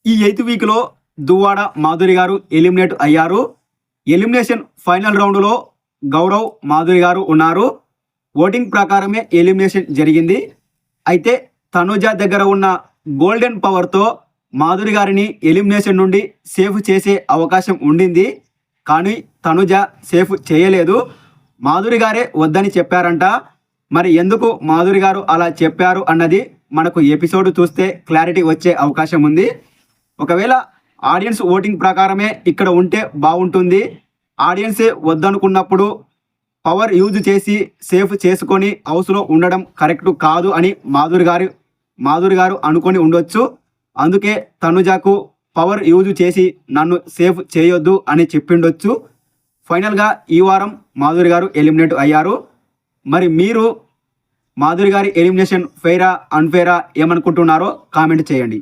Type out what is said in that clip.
ఈ 8th వీక్లో దువ్వాడ మాధురి గారు ఎలిమినేట్ అయ్యారు. ఎలిమినేషన్ ఫైనల్ రౌండ్లో గౌరవ్ మాధురి గారు ఉన్నారు. ఓటింగ్ ప్రకారమే ఎలిమినేషన్ జరిగింది. అయితే తనుజ దగ్గర ఉన్న గోల్డెన్ పవర్తో మాధురి గారిని ఎలిమినేషన్ నుండి సేఫ్ చేసే అవకాశం ఉండింది. కానీ తనుజ సేఫ్ చేయలేదు. మాధురి గారే వద్దని చెప్పారంట. మరి ఎందుకు మాధురి గారు అలా చెప్పారు అన్నది మనకు ఎపిసోడ్ చూస్తే క్లారిటీ వచ్చే అవకాశం ఉంది. ఒకవేళ ఆడియన్స్ ఓటింగ్ ప్రకారమే ఇక్కడ ఉంటే బాగుంటుంది. ఆడియన్సే వద్దనుకున్నప్పుడు పవర్ యూజ్ చేసి సేఫ్ చేసుకొని హౌస్లో ఉండడం కరెక్ట్ కాదు అని మాధురి గారు అనుకొని ఉండొచ్చు. అందుకే తనుజకు పవర్ యూజ్ చేసి నన్ను సేఫ్ చేయొద్దు అని చెప్పిండొచ్చు. ఫైనల్గా ఈ వారం మాధురి గారు ఎలిమినేట్ అయ్యారు. మరి మీరు మాధురి గారి ఎలిమినేషన్ ఫెయిరా అన్ఫెయిరా ఏమనుకుంటున్నారో కామెంట్ చేయండి.